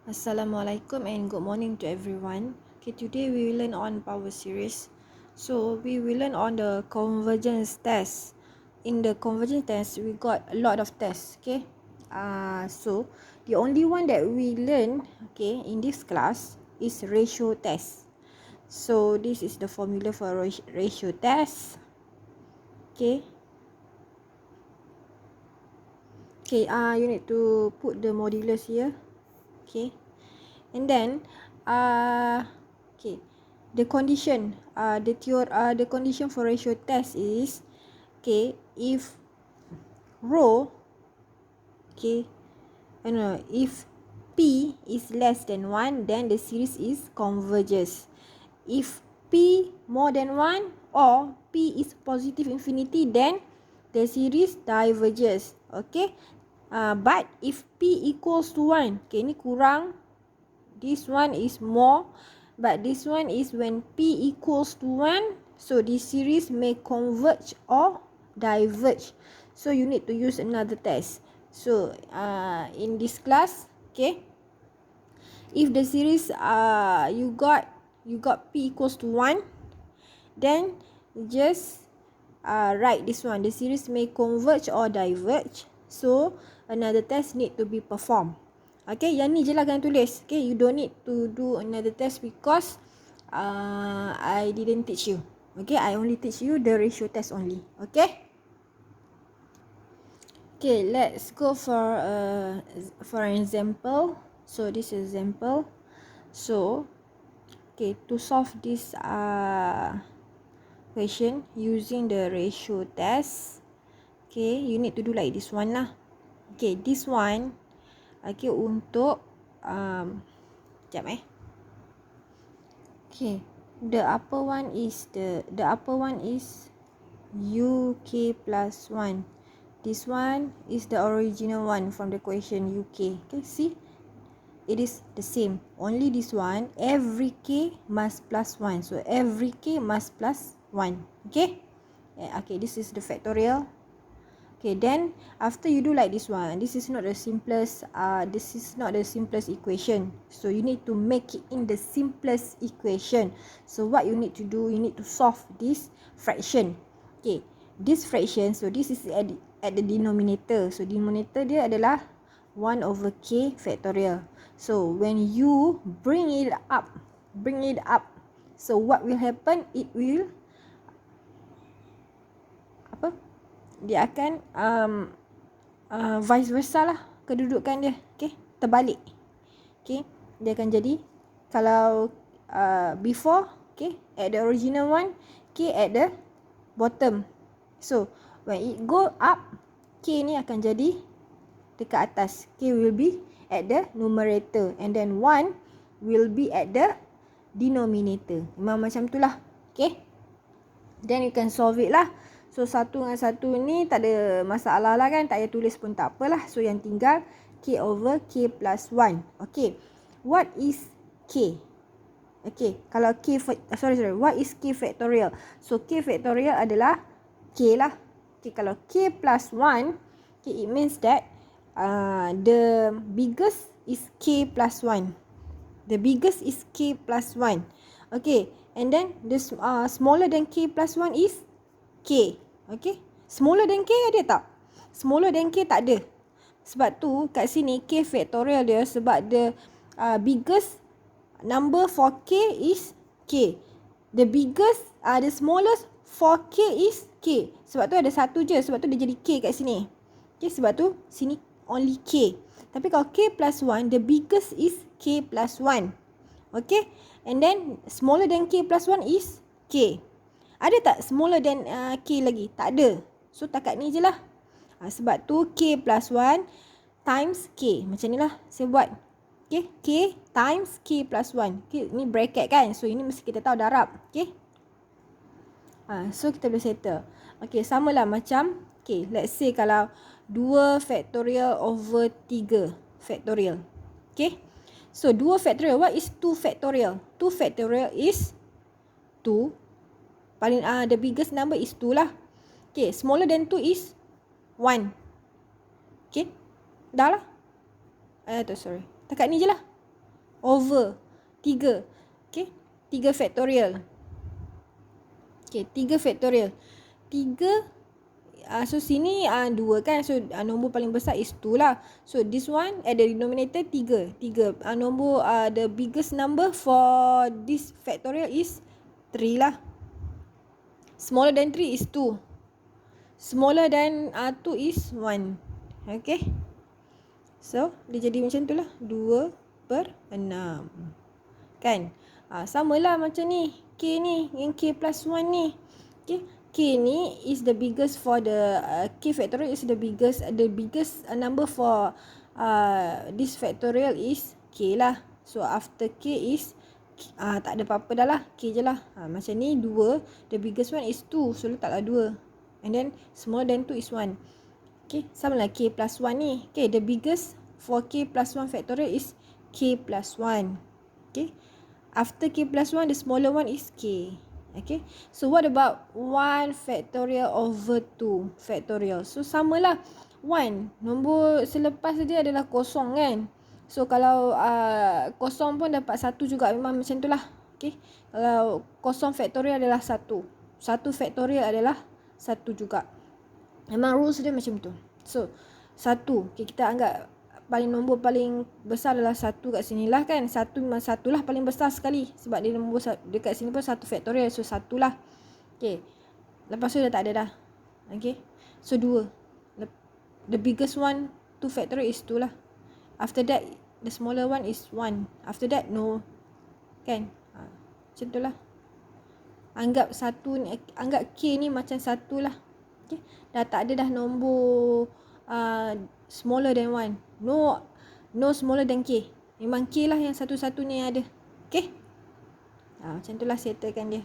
Assalamualaikum and good morning to everyone. Okay, today we will learn on power series. So we will learn on the convergence test. In the convergence test, we got a lot of tests. Okay, so the only one that we learn, okay, in this class is ratio test. So this is the formula for ratio test. Okay. Okay, you need to put the modulus here. Okay. And then okay, the condition the condition for ratio test is, okay, if rho, okay, no, if p is less than 1, then the series is converges. If p more than 1 or p is positive infinity, then the series diverges. Okay, but if p equals to 1, okay, ni kurang, this one is more, but this one is when p equals to 1, so this series may converge or diverge. So you need to use another test. So in this class, okay, if the series you got p equals to 1, then just write this one, the series may converge or diverge. So another test need to be performed. Okay, yang ni je lah kalian tulis. Okay, you don't need to do another test because I didn't teach you. Okay, I only teach you the ratio test only. Okay. Okay, let's go for an example. So this is example. So okay, to solve this question using the ratio test, okay, you need to do like this one lah. Okay, this one, okay, untuk sekejap okay, the upper one is UK plus 1. This one is the original one from the question UK. Okay, see, it is the same, only this one every k must plus 1, so every k must plus 1. Okay, okay, this is the factorial. Okay, then after you do like this one, this is not the simplest equation, so you need to make it in the simplest equation. So what you need to do, you need to solve this fraction. Okay, this fraction, so this is at the denominator, so denominator dia adalah 1 over k factorial. So when you bring it up, so what will happen, it will dia akan vice versa lah kedudukan dia. Okay, terbalik. Okay, dia akan jadi, kalau before, okay, at the original one, k at the bottom. So when it go up, k ni akan jadi dekat atas. K will be at the numerator and then 1 will be at the denominator. Memang macam tu lah. Okay, then you can solve it lah. So satu dengan satu ni tak ada masalah lah kan, tak payah tulis pun tak apalah. So yang tinggal k over k plus 1. Okay, what is k? Okay, kalau what is k factorial? So k factorial adalah k lah. Okay, kalau k plus 1, okay, it means that the biggest is k plus 1. The biggest is k plus 1. Okay, and then the smaller than k plus 1 is k. Okay, smaller than k ada tak? Smaller than k tak ada. Sebab tu kat sini k factorial dia, sebab the biggest number for k is k. The biggest, the smallest for k is k. Sebab tu ada satu je, sebab tu dia jadi k kat sini. Okay, sebab tu sini only k. Tapi kalau k plus 1, the biggest is k plus 1. Okay, and then smaller than k plus 1 is k. Ada tak smaller than k lagi? Tak ada. So takat ni je lah. Sebab tu k plus 1 times k. Macam ni lah saya buat. Okay, k times k plus 1. Okay, ni bracket kan. So ini mesti kita tahu darab. Okay. So kita boleh settle. Okay, samalah macam, okay, let's say kalau 2 factorial over 3 factorial. Okay. So 2 factorial. What is 2 factorial? 2 factorial is 2. Paling the biggest number is 2 lah. Okay, smaller than 2 is 1. Okay, dah lah. Sorry. Takat ni je lah. over 3. Okay, 3 factorial. Okay, 3 factorial. 3, so sini 2 kan. So nombor paling besar is 2 lah. So this one at the denominator 3. Nombor the biggest number for this factorial is 3 lah. Smaller than 3 is 2. Smaller than 2 is 1. Okay. So dia jadi macam tu lah. 2/6. Kan? Samalah macam ni. K ni, yang K plus 1 ni. Okay. K ni is the biggest for the K factorial is the biggest number for this factorial is K lah. So after K is tak ada apa-apa dah lah. K je lah. Macam ni 2. The biggest one is 2. So letaklah 2. And then smaller than 2 is 1. Okay. Sama lah K plus 1 ni. Okay. The biggest for K plus 1 factorial is K plus 1. Okay. After K plus 1, the smaller one is K. Okay. So what about 1 factorial over 2 factorial? So samalah. 1. Nombor selepas dia adalah kosong kan. So kalau kosong pun dapat 1 juga. Memang macam tu lah. Okay. Kalau kosong factorial adalah 1. 1 factorial adalah 1 juga. Memang rules dia macam tu. So 1. Okay, kita anggap nombor paling besar adalah 1 kat sini lah kan. 1 memang 1 lah paling besar sekali. Sebab dia nombor dekat sini pun 1 factorial. So 1 lah. Okay. Lepas tu dah tak ada dah. Okay. So 2. The biggest one 2 factorial is 2 lah. After that the smaller one is 1. After that no. Kan. Macam tu lah. Anggap K ni macam 1 lah. Okay. Dah tak ada dah nombor smaller than 1. No smaller than K. Memang K lah yang satu-satunya yang ada. Okay. Macam tu lah settlekan dia.